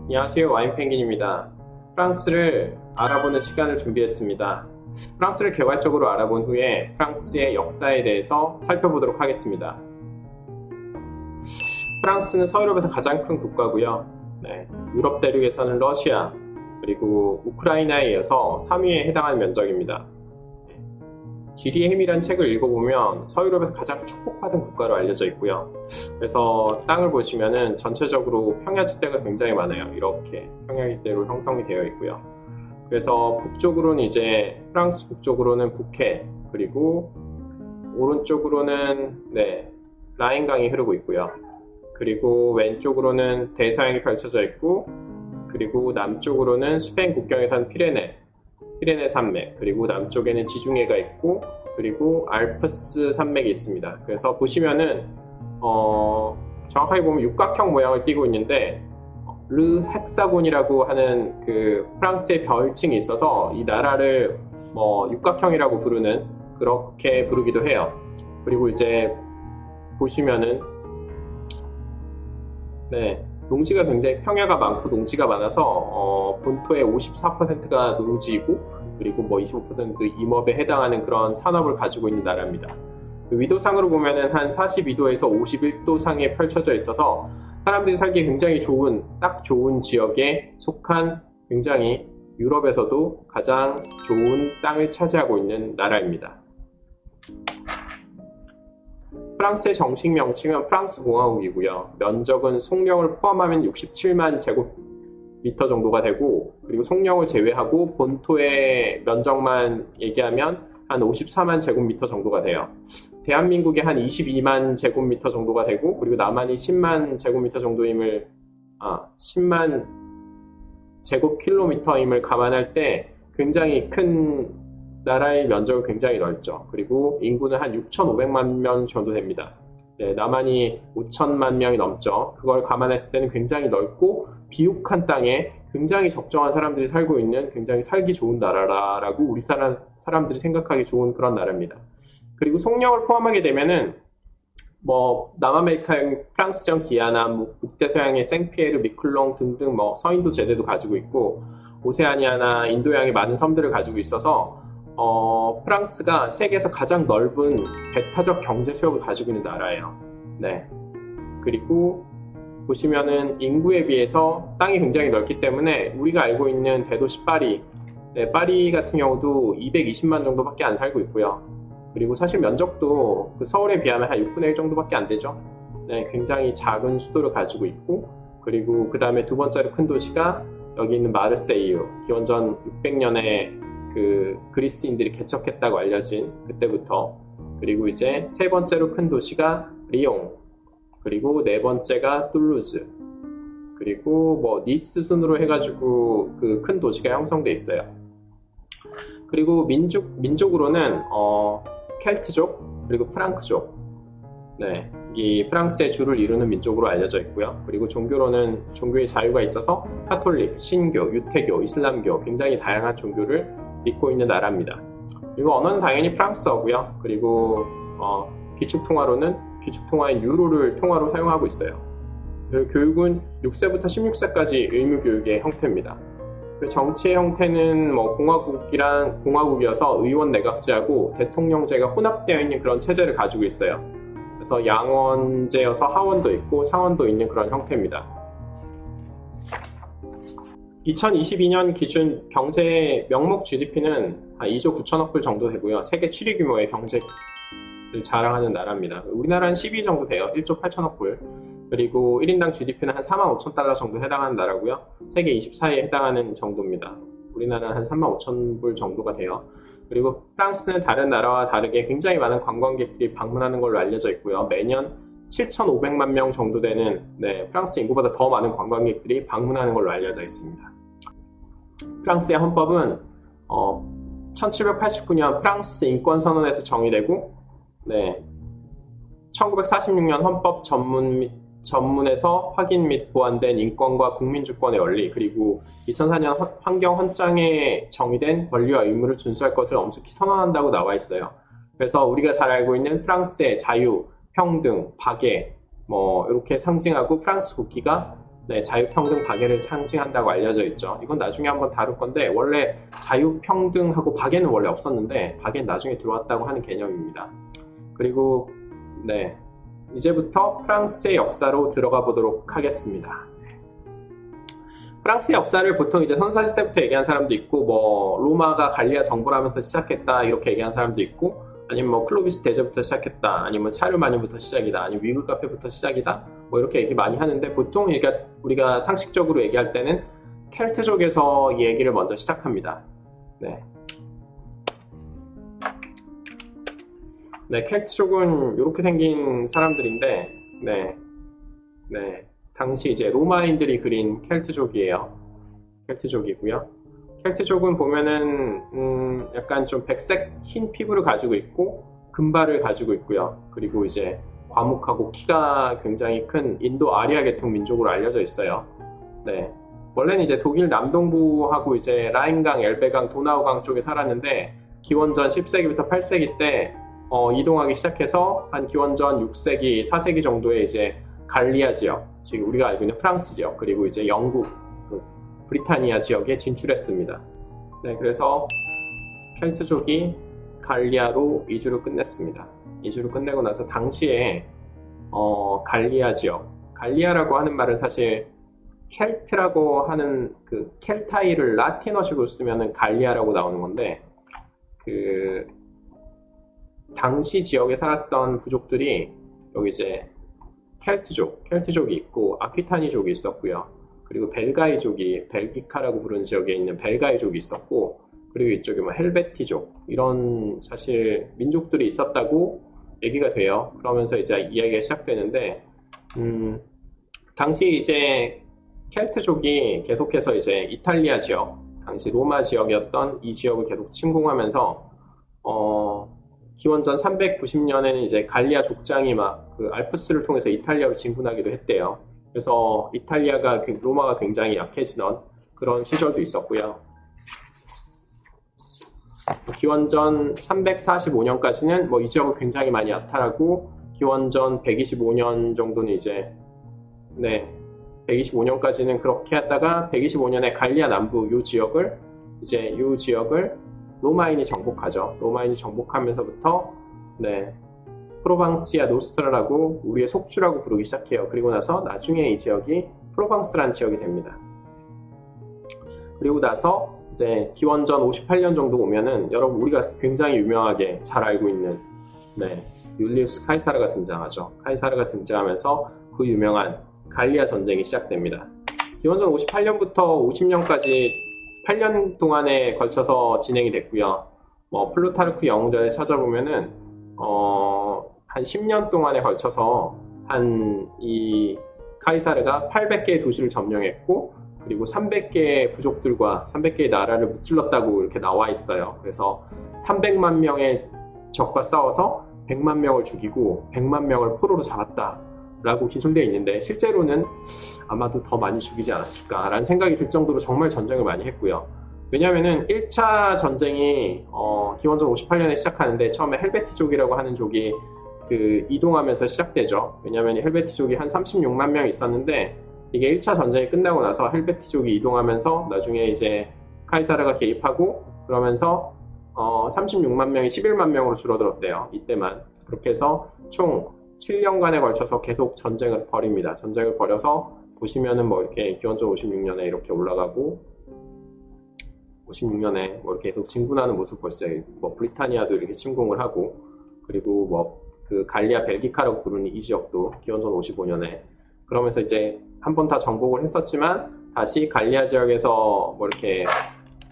안녕하세요. 와인펭귄입니다. 프랑스를 알아보는 시간을 준비했습니다. 프랑스를 개괄적으로 알아본 후에 프랑스의 역사에 대해서 살펴보도록 하겠습니다. 프랑스는 서유럽에서 가장 큰 국가고요. 유럽 대륙에서는 러시아, 그리고 우크라이나에 이어서 3위에 해당하는 면적입니다. 지리의 힘이란 책을 읽어보면 서유럽에서 가장 축복받은 국가로 알려져 있고요. 그래서 땅을 보시면은 전체적으로 평야지대가 굉장히 많아요. 이렇게 평야지대로 형성이 되어 있고요. 그래서 북쪽으로는 이제 프랑스 북쪽으로는 부켓, 그리고 오른쪽으로는 라인강이 흐르고 있고요. 그리고 왼쪽으로는 대서양이 펼쳐져 있고, 그리고 남쪽으로는 스페인 국경에 산 피레네 산맥, 그리고 남쪽에는 지중해가 있고, 그리고 알프스 산맥이 있습니다. 그래서 보시면은 정확하게 보면 육각형 모양을 띠고 있는데 르 헥사곤이라고 하는 그 프랑스의 별칭이 있어서 이 나라를 육각형이라고 그렇게 부르기도 해요. 그리고 이제 보시면은 농지가 굉장히 평야가 많고 농지가 많아서 본토의 54%가 농지이고, 그리고 25% 임업에 해당하는 그런 산업을 가지고 있는 나라입니다. 위도상으로 보면은 한 42도에서 51도 상에 펼쳐져 있어서 사람들이 살기 굉장히 딱 좋은 지역에 속한, 굉장히 유럽에서도 가장 좋은 땅을 차지하고 있는 나라입니다. 프랑스의 정식 명칭은 프랑스 공화국이고요. 면적은 속령을 포함하면 67만 제곱미터 정도가 되고, 그리고 속령을 제외하고 본토의 면적만 얘기하면 한 54만 제곱미터 정도가 돼요. 대한민국이 한 22만 제곱미터 정도가 되고, 그리고 남한이 10만 제곱미터 정도임을 10만 제곱킬로미터임을 감안할 때 굉장히 큰 나라의 면적은 굉장히 넓죠. 그리고 인구는 한 6,500만 명 정도 됩니다. 남한이 5천만 명이 넘죠. 그걸 감안했을 때는 굉장히 넓고 비옥한 땅에 굉장히 적정한 사람들이 살고 있는 굉장히 살기 좋은 나라라고 우리 사람들이 생각하기 좋은 그런 나라입니다. 그리고 속령을 포함하게 되면은 남아메리카의 프랑스령 기아나, 북대서양의 생피에르, 미클롱 등등 서인도 제대도 가지고 있고, 오세아니아나 인도양의 많은 섬들을 가지고 있어서 프랑스가 세계에서 가장 넓은 배타적 경제 수역을 가지고 있는 나라예요. 그리고 보시면은 인구에 비해서 땅이 굉장히 넓기 때문에 우리가 알고 있는 대도시 파리, 파리 같은 경우도 220만 정도밖에 안 살고 있고요. 그리고 사실 면적도 그 서울에 비하면 한 6분의 1 정도밖에 안 되죠. 굉장히 작은 수도를 가지고 있고, 그리고 그 다음에 두 번째로 큰 도시가 여기 있는 마르세유, 기원전 600년에 그 그리스인들이 개척했다고 알려진 그때부터, 그리고 이제 세 번째로 큰 도시가 리옹, 그리고 네 번째가 툴루즈, 그리고 니스 순으로 해가지고 그 큰 도시가 형성돼 있어요. 그리고 민족으로는 켈트족, 그리고 프랑크족, 이 프랑스의 주를 이루는 민족으로 알려져 있고요. 그리고 종교로는 종교의 자유가 있어서 카톨릭, 신교, 유태교, 이슬람교, 굉장히 다양한 종교를 믿고 있는 나라입니다. 그리고 언어는 당연히 프랑스어고요. 그리고 기축통화로는 기축통화인 유로를 통화로 사용하고 있어요. 그리고 교육은 6세부터 16세까지 의무교육의 형태입니다. 그리고 정치의 형태는 공화국이어서 의원 내각제하고 대통령제가 혼합되어 있는 그런 체제를 가지고 있어요. 그래서 양원제여서 하원도 있고 상원도 있는 그런 형태입니다. 2022년 기준 경제 명목 GDP는 한 2조 9천억 불 정도 되고요. 세계 7위 규모의 경제를 자랑하는 나라입니다. 우리나라는 12위 정도 돼요. 1조 8천억 불. 그리고 1인당 GDP는 한 4만 5천 달러 정도 해당하는 나라고요. 세계 24위에 해당하는 정도입니다. 우리나라는 한 3만 5천 불 정도가 돼요. 그리고 프랑스는 다른 나라와 다르게 굉장히 많은 관광객들이 방문하는 걸로 알려져 있고요. 매년 7,500만 명 정도 되는 프랑스 인구보다 더 많은 관광객들이 방문하는 걸로 알려져 있습니다. 프랑스의 헌법은 1789년 프랑스 인권선언에서 정의되고 1946년 헌법 전문에서 확인 및 보완된 인권과 국민주권의 원리, 그리고 2004년 환경헌장에 정의된 권리와 의무를 준수할 것을 엄숙히 선언한다고 나와 있어요. 그래서 우리가 잘 알고 있는 프랑스의 자유, 평등, 박애 이렇게 상징하고 프랑스 국기가 네, 자유평등 박애를 상징한다고 알려져 있죠. 이건 나중에 한번 다룰 건데 원래 자유평등하고 박애는 원래 없었는데 박애는 나중에 들어왔다고 하는 개념입니다. 그리고 네, 이제부터 프랑스의 역사로 들어가 보도록 하겠습니다. 프랑스의 역사를 보통 이제 선사시 때부터 얘기한 사람도 있고, 뭐 로마가 갈리아 정벌하면서 시작했다 이렇게 얘기한 사람도 있고, 아니면 뭐 클로비스 대제부터 시작했다, 아니면 샤르마니부터 시작이다, 아니면 위그 카페부터 시작이다, 뭐 이렇게 얘기 많이 하는데 보통 우리가 상식적으로 얘기할 때는 켈트족에서 이 얘기를 먼저 시작합니다. 네. 네, 켈트족은 이렇게 생긴 사람들인데, 네. 당시 이제 로마인들이 그린 켈트족이에요. 켈트족이고요. 켈트족은 보면은 약간 좀 백색 흰 피부를 가지고 있고 금발을 가지고 있고요. 그리고 이제 과묵하고 키가 굉장히 큰 인도 아리아 계통 민족으로 알려져 있어요. 네. 원래는 이제 독일 남동부하고 이제 라인강, 엘베강, 도나우강 쪽에 살았는데 기원전 10세기부터 8세기 때 이동하기 시작해서 한 기원전 6세기, 4세기 정도에 이제 갈리아 지역, 지금 우리가 알고 있는 프랑스 지역, 그리고 이제 영국, 브리타니아 지역에 진출했습니다. 네, 그래서 켈트족이 갈리아로 이주를 끝냈습니다. 이주를 끝내고 나서 당시에 갈리아 지역, 갈리아라고 하는 말은 사실 켈트라고 하는 그 켈타이를 라틴어식으로 쓰면은 갈리아라고 나오는 건데 당시 지역에 살았던 부족들이 여기 이제 켈트족이 있고 아퀴타니족이 있었고요. 그리고 벨가이족이 벨기카라고 부르는 지역에 있는 벨가이족이 있었고, 그리고 이쪽에 뭐 헬베티족 이런 사실 민족들이 있었다고 얘기가 돼요. 그러면서 이제 이야기가 시작되는데 당시 이제 켈트족이 계속해서 이제 이탈리아 지역, 당시 로마 지역이었던 이 지역을 계속 침공하면서 기원전 390년에는 이제 갈리아 족장이 막 그 알프스를 통해서 이탈리아로 진군하기도 했대요. 그래서 로마가 굉장히 약해지던 그런 시절도 있었고요. 기원전 345년까지는 뭐 이 지역을 굉장히 많이 야탈하고 기원전 125년 정도는 이제 125년까지는 그렇게 하다가 125년에 갈리아 남부 이 지역을 로마인이 정복하죠. 로마인이 정복하면서부터 프로방시아 노스트라라고 우리의 속주라고 부르기 시작해요. 그리고 나서 나중에 이 지역이 프로방스라는 지역이 됩니다. 그리고 나서 이제 기원전 58년 정도 오면은 여러분 우리가 굉장히 유명하게 잘 알고 있는 율리우스 카이사르가 등장하죠. 카이사르가 등장하면서 그 유명한 갈리아 전쟁이 시작됩니다. 기원전 58년부터 50년까지 8년 동안에 걸쳐서 진행이 됐고요. 뭐 플루타르크 영웅전에 찾아보면은 한 10년 동안에 걸쳐서 이 카이사르가 800개의 도시를 점령했고, 그리고 300개의 부족들과 300개의 나라를 무찔렀다고 이렇게 나와 있어요. 그래서 300만 명의 적과 싸워서 100만 명을 죽이고 100만 명을 포로로 잡았다라고 기술되어 있는데, 실제로는 아마도 더 많이 죽이지 않았을까라는 생각이 들 정도로 정말 전쟁을 많이 했고요. 왜냐면은 1차 전쟁이 기원전 58년에 시작하는데 처음에 헬베티족이라고 하는 족이 이동하면서 시작되죠. 왜냐면 헬베티족이 한 36만 명 있었는데 이게 1차 전쟁이 끝나고 나서 헬베티족이 이동하면서 나중에 이제 카이사르가 개입하고 그러면서 36만 명이 11만 명으로 줄어들었대요. 이때만. 그렇게 해서 총 7년간에 걸쳐서 계속 전쟁을 벌입니다. 전쟁을 벌여서 보시면은 뭐 이렇게 기원전 56년에 이렇게 올라가고 56년에 뭐 이렇게 계속 진군하는 모습 보시죠. 뭐 브리타니아도 이렇게 침공을 하고, 그리고 뭐 그 갈리아 벨기카라고 부르는 이 지역도 기원전 55년에 그러면서 이제 한 번 다 정복을 했었지만 다시 갈리아 지역에서 뭐 이렇게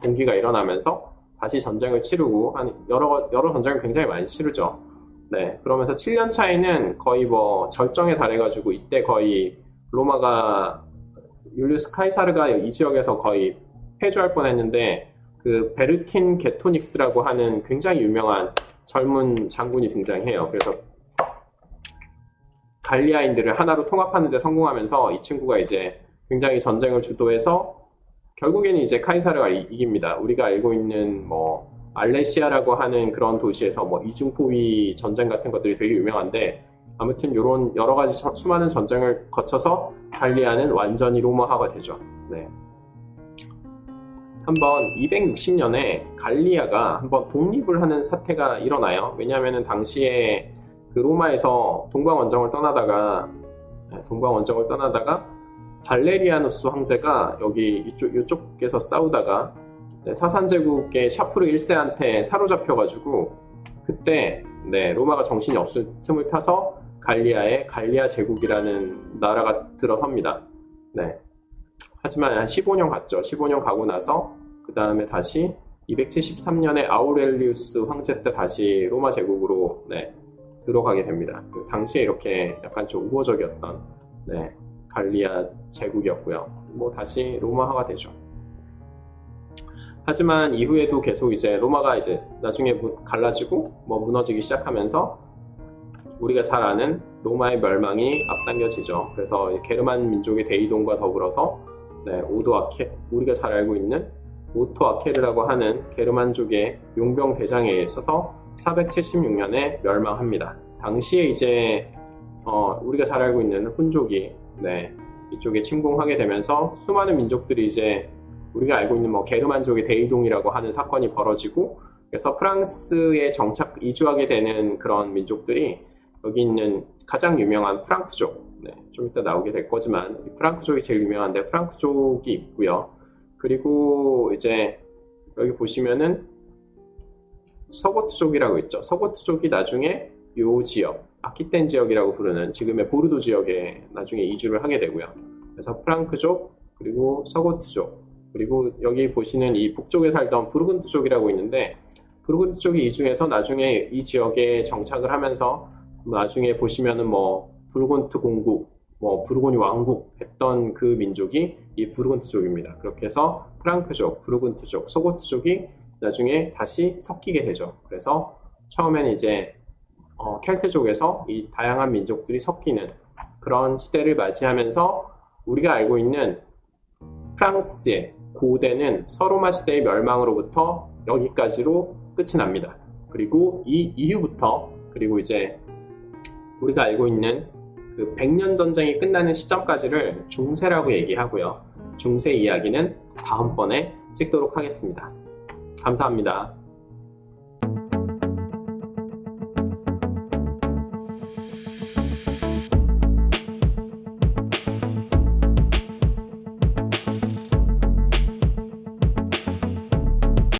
공기가 일어나면서 다시 전쟁을 치르고 한 여러 전쟁을 굉장히 많이 치르죠. 그러면서 7년 차이는 거의 뭐 절정에 달해가지고 이때 거의 로마가 율리우스 카이사르가 이 지역에서 거의 패주할 뻔했는데 그 베르킨 게토닉스라고 하는 굉장히 유명한 젊은 장군이 등장해요. 그래서 갈리아인들을 하나로 통합하는 데 성공하면서 이 친구가 이제 굉장히 전쟁을 주도해서 결국에는 이제 카이사르가 이깁니다. 우리가 알고 있는 뭐 알레시아라고 하는 그런 도시에서 뭐 이중포위 전쟁 같은 것들이 되게 유명한데 아무튼 이런 여러 가지 수많은 전쟁을 거쳐서 갈리아는 완전히 로마화가 되죠. 네. 한번 260년에 갈리아가 한번 독립을 하는 사태가 일어나요. 왜냐하면 당시에 그 로마에서 동방원정을 떠나다가 발레리아누스 황제가 여기 이쪽에서 싸우다가 사산제국의 샤프르 1세한테 사로잡혀가지고 그때 로마가 정신이 없을 틈을 타서 갈리아에 갈리아 제국이라는 나라가 들어섭니다. 네. 하지만 한 15년 갔죠. 15년 가고 나서 그 다음에 다시 273년에 아우렐리우스 황제 때 다시 로마 제국으로 들어가게 됩니다. 당시에 이렇게 약간 좀 우호적이었던 갈리아 제국이었고요. 뭐 다시 로마화가 되죠. 하지만 이후에도 계속 이제 로마가 이제 나중에 갈라지고 뭐 무너지기 시작하면서 우리가 잘 아는 로마의 멸망이 앞당겨지죠. 그래서 게르만 민족의 대이동과 더불어서 우리가 잘 알고 있는 오토 아케르라고 하는 게르만족의 용병 대장에 의해서 476년에 멸망합니다. 당시에 이제 우리가 잘 알고 있는 훈족이 이쪽에 침공하게 되면서 수많은 민족들이 이제 우리가 알고 있는 뭐 게르만족의 대이동이라고 하는 사건이 벌어지고 그래서 프랑스에 이주하게 되는 그런 민족들이 여기 있는 가장 유명한 프랑크족, 좀 이따 나오게 될 거지만 프랑크족이 제일 유명한데 프랑크족이 있고요. 그리고 이제 여기 보시면은 서고트족이라고 있죠. 서고트족이 나중에 요 지역, 아키텐 지역이라고 부르는 지금의 보르도 지역에 나중에 이주를 하게 되고요. 그래서 프랑크족, 그리고 서고트족, 그리고 여기 보시는 이 북쪽에 살던 부르근드족이라고 있는데 부르근드족이 이주해서 나중에 이 지역에 정착을 하면서 나중에 보시면은 뭐 부르곤트 공국, 뭐 부르고뉴 왕국 했던 그 민족이 이 부르곤트족입니다. 그렇게 해서 프랑크족, 부르곤트족, 소고트족이 나중에 다시 섞이게 되죠. 그래서 처음에는 이제 켈트족에서 이 다양한 민족들이 섞이는 그런 시대를 맞이하면서 우리가 알고 있는 프랑스의 고대는 서로마 시대의 멸망으로부터 여기까지로 끝이 납니다. 그리고 이 이후부터 그리고 이제 우리가 알고 있는 그 100년 전쟁이 끝나는 시점까지를 중세라고 얘기하고요. 중세 이야기는 다음번에 찍도록 하겠습니다. 감사합니다.